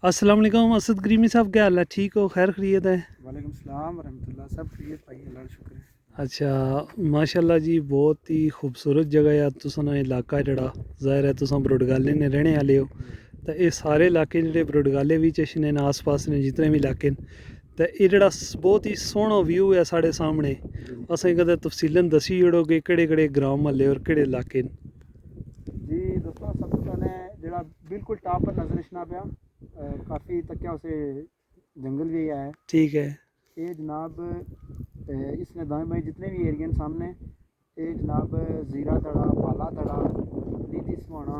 अस्सलाम वालेकुम असद करीमी साहब, क्या हाल है? ठीक हो? खैर खैरियत है? वालेकुम सलाम वरहमतुल्लाह। सब खैरियत भाई, अल्लाह का शुक्र है। अच्छा माशाल्लाह जी, बहुत ही खूबसूरत जगह है। तुसां दा इलाका जड़ा ज़ाहिर है तुसां ब्रोडगाले ने रहने वाले हो, तो ये सारे इलाके जेह्ड़े ब्रोडगाले बिच ने आस पास ने जितने भी इलाके न, तो ये जड़ा बहुत ही सोहना व्यू है साढ़े सामने। असें कदें तफसीलन दसी ओड़ो कि केह्ड़े केह्ड़े ग्राम म्हल्ले और केह्ड़े इलाके न? जी दोस्तों, सब तो पहले जरा बिल्कुल टॉप पर नजर रखना पाया, काफ़ी तक उसे जंगल भी है। ठीक है। ये जनाब इसने दाएं बाएं जितने भी एरिया सामने, ये जनाब जीरा दड़ा, पाला दड़ा, नीति समाना,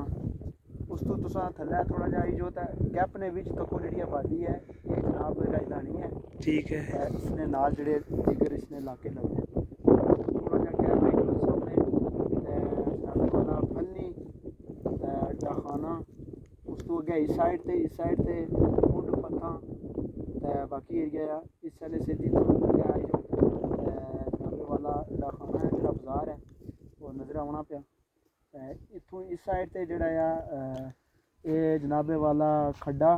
उस तो तुसा थल्ले थोड़ा जा जो गैप ने विच तको जी आबादी है, ये जनाब राजधानी है। ठीक है। इसने नाल जड़े दिगर इसने इलाके लगते थोड़ा जा गैप है जो सामने जनाब वाला फलनी डाखाना, उस तो अगे इस साइड ते मुंड पत्थां, बाकी एरिया इस वाले सीधी तो आई जो जनाबे वाला डाखाना है जो बाजार है वो नज़र आना पाया। इत्थों इस साइड ते जड़ा ये जनाबे वाला खड्डा,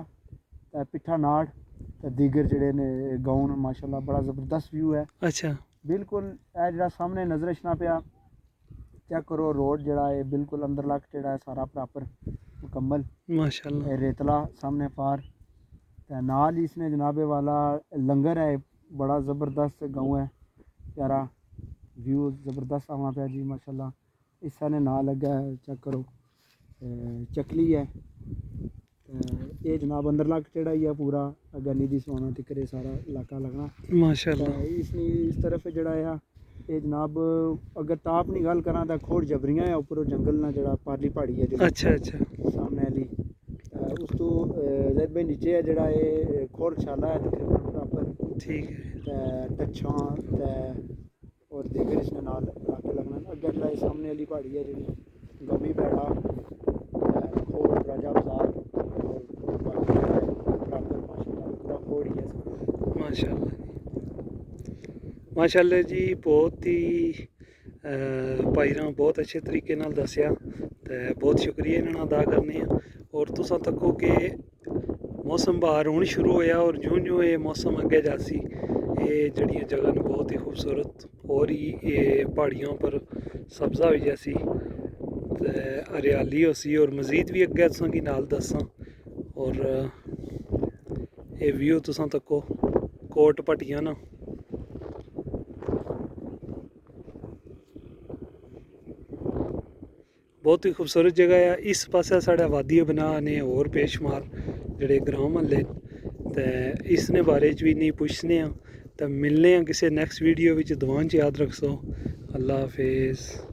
पिट्ठा नाड़, दीगर जड़े ने गाँव न माशाल्लाह बड़ा ज़बरदस्त व्यू है। अच्छा। बिल्कुल ए जड़ा सामने नज़र रखना पाया, चेक करो रोड जड़ा है बिल्कुल अंदर लग जड़ा है सारा प्रॉपर मुकम्मल माशाल्लाह। रेतला सामने पार, नाल ही इसने जनाबे वाला लंगर है, बड़ा ज़बरदस्त गाँव है, प्यारा व्यू ज़बरदस्त आना पाया जी माशाल्लाह। इस ने ना लगा है, चेक करो चकली है, ये जनाब अंदर लग चढ़ा ही है पूरा अगर निधि सोना तिकरे सारा इलाका लगना माशाल्लाह। इसने इस तरफ जड़ा है ये जनाब अगर टाप की गल करा तो खोड़ जबरियाँ है, उपर जंगल ना जड़ा पारली पहाड़ी है जी अच्छा अच्छा। सामने वाली, उस तो जैद भाई नीचे है जड़ा ये खोड़ शाला है तकरीबन प्रॉपर। ठीक है। टच्छां और दिगर इसने नाल इलाके लगना अगर जड़ा सामने वाली पहाड़ी है जी गमी बैड़ा खोड़ राजा बाजार और बाकी प्रॉपर माशाल्लाह खोड़ ही है। माशाल्लाह माशाल्लाह जी, बहुत ही भाई ने बहुत अच्छे तरीके नाल दस्या, ते बहुत शुक्रिया इन्हां अदा करने। और तुसां तक्को कि मौसम बहार होना शुरू होया और ज्यों ज्यों ये मौसम अगे जासी ये जड़ियाँ जगह न बहुत ही खूबसूरत और ही ये पहाड़ियों पर सब्ज़ा हो जासी, ते हरियाली होसी और मज़ीद भी अगे तुसां की नाल दस्सां। और ये व्यू तुसां तक्को कोट भट्टियां ना, बहुत ही खूबसूरत जगह है। इस पासे साढ़े वादी बना ने और बेशुमार जड़े ग्राम म्हल्ले ते इसने बारे च भी नहीं पुछने, तो मिलने किसी नैक्सट वीडियो विच। दुआन च याद रखसो। अल्लाह हाफिज़।